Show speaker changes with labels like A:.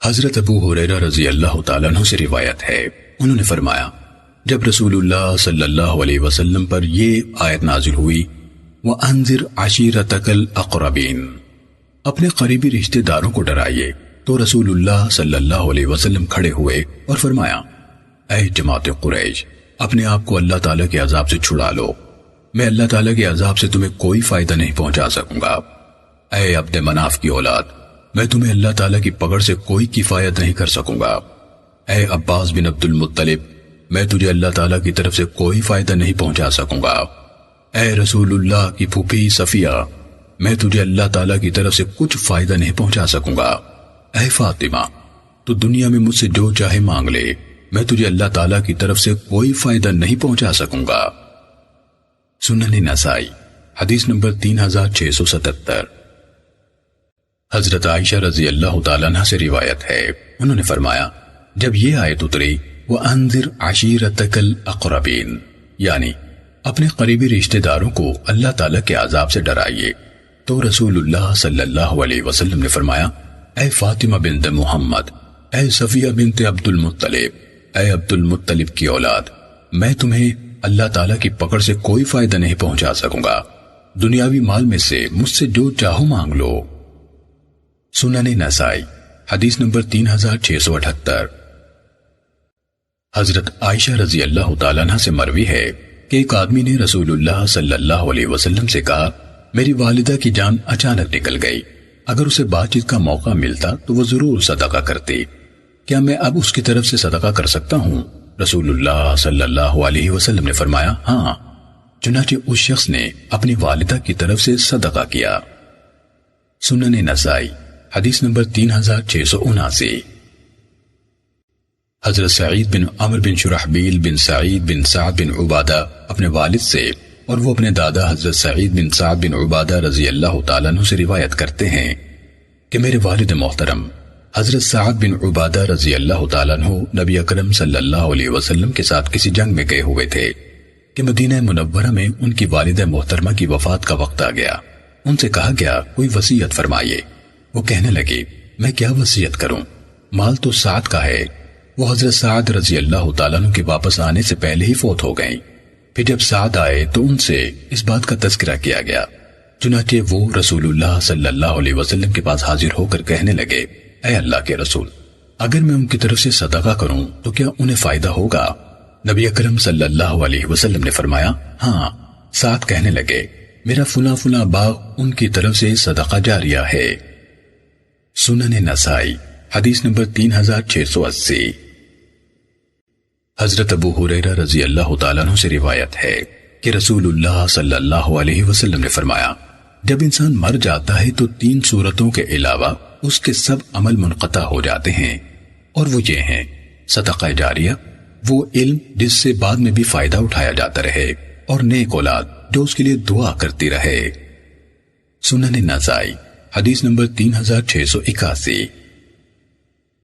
A: حضرت ابو ہریرہ رضی اللہ تعالیٰ عنہ سے روایت ہے، انہوں نے فرمایا جب رسول اللہ صلی اللہ علیہ وسلم پر یہ آیت نازل ہوئی وَأَنذِرْ عَشِيرَتَكَ الْأَقْرَبِينَ، اپنے قریبی رشتہ داروں کو ڈرائیے، تو رسول اللہ صلی اللہ علیہ وسلم کھڑے ہوئے اور فرمایا اے جماعت قریش، اپنے آپ کو اللہ تعالیٰ کے عذاب سے چھڑا لو، میں اللہ تعالیٰ کے عذاب سے تمہیں کوئی فائدہ نہیں پہنچا سکوں گا۔ اے عبد مناف کی اولاد، میں تمہیں اللہ تعالیٰ کی پکڑ سے کوئی کفایت نہیں کر سکوں گا۔ اے عباس بن عبد المطلب، میں تجھے اللہ تعالیٰ کی طرف سے کوئی فائدہ نہیں پہنچا سکوں گا۔ اے رسول اللہ کی پھوپھی صفیہ، میں تجھے اللہ تعالیٰ کی طرف سے کچھ فائدہ نہیں پہنچا سکوں گا۔ اے فاطمہ، تو دنیا میں مجھ سے جو چاہے مانگ لے، میں تجھے اللہ تعالیٰ کی طرف سے کوئی فائدہ نہیں پہنچا سکوں گا۔ سنن نسائی حدیث نمبر 3677۔ حضرت عائشہ رضی اللہ تعالیٰ عنہ سے روایت ہے، انہوں نے فرمایا جب یہ آیت اتری وَأَنذِرْ عَشِيرَتَكَ الْأَقْرَبِينَ، یعنی اپنے قریبی رشتہ داروں کو اللہ تعالیٰ کے عذاب سے ڈرائیے، تو رسول اللہ صلی اللہ علیہ وسلم نے فرمایا اے فاطمہ بنت محمد، اے صفیہ بنت عبد المطلب، اے عبد المطلب کی اولاد، میں تمہیں اللہ تعالیٰ کی پکڑ سے کوئی فائدہ نہیں پہنچا سکوں گا، دنیاوی مال میں سے مجھ سے جو چاہو مانگ لو۔ سنن نسائی حدیث نمبر 3678۔ حضرت عائشہ رضی اللہ تعالیٰ عنہ سے مروی ہے کہ ایک آدمی نے رسول اللہ صلی اللہ علیہ وسلم سے کہا میری والدہ کی جان اچانک نکل گئی، اگر اسے بات چیت کا موقع ملتا تو وہ ضرور صدقہ کرتی، کیا میں اب اس کی طرف سے صدقہ کر سکتا ہوں؟ رسول اللہ صلی اللہ علیہ وسلم نے فرمایا ہاں، چنانچہ اس شخص نے اپنی والدہ کی طرف سے صدقہ کیا۔ سنن نسائی حدیث نمبر 3679۔ حضرت سعید بن عمر بن شرحبیل بن سعید بن سعد بن عبادہ اپنے والد سے اور وہ اپنے دادا حضرت سعید بن سعد بن عبادہ رضی اللہ تعالیٰ عنہ سے روایت کرتے ہیں کہ میرے والد محترم حضرت سعد بن عبادہ رضی اللہ تعالیٰ عنہ نبی اکرم صلی اللہ علیہ وسلم کے ساتھ کسی جنگ میں گئے ہوئے تھے کہ مدینہ منورہ میں ان کی والدہ محترمہ کی وفات کا وقت آ گیا۔ ان سے کہا گیا کوئی وصیت فرمائیے۔ وہ کہنے لگے میں کیا وصیت کروں، مال تو سعد کا ہے۔ وہ حضرت سعد رضی اللہ تعالیٰ عنہ کے واپس آنے سے پہلے ہی فوت ہو گئیں۔ پھر جب سعد آئے تو ان سے اس بات کا تذکرہ کیا گیا، چنانچہ وہ رسول اللہ صلی اللہ علیہ وسلم کے پاس حاضر ہو کر کہنے لگے اے اللہ کے رسول، اگر میں ان کی طرف سے صدقہ کروں تو کیا انہیں فائدہ ہوگا؟ نبی اکرم صلی اللہ علیہ وسلم نے فرمایا ہاں۔ سعد کہنے لگے میرا فلاں فلاں باغ ان کی طرف سے صدقہ جاریہ ہے۔ سنن نسائی حدیث نمبر 3680۔ حضرت ابو ہریرہ رضی اللہ تعالیٰ عنہ سے روایت ہے کہ رسول اللہ صلی اللہ علیہ وسلم نے فرمایا جب انسان مر جاتا ہے تو 3 صورتوں کے علاوہ اس کے سب عمل منقطع ہو جاتے ہیں، اور وہ یہ ہیں صدقہ جاریہ، وہ علم جس سے بعد میں بھی فائدہ اٹھایا جاتا رہے، اور نیک اولاد جو اس کے لیے دعا کرتی رہے۔ سنن نسائی حدیث نمبر 3681۔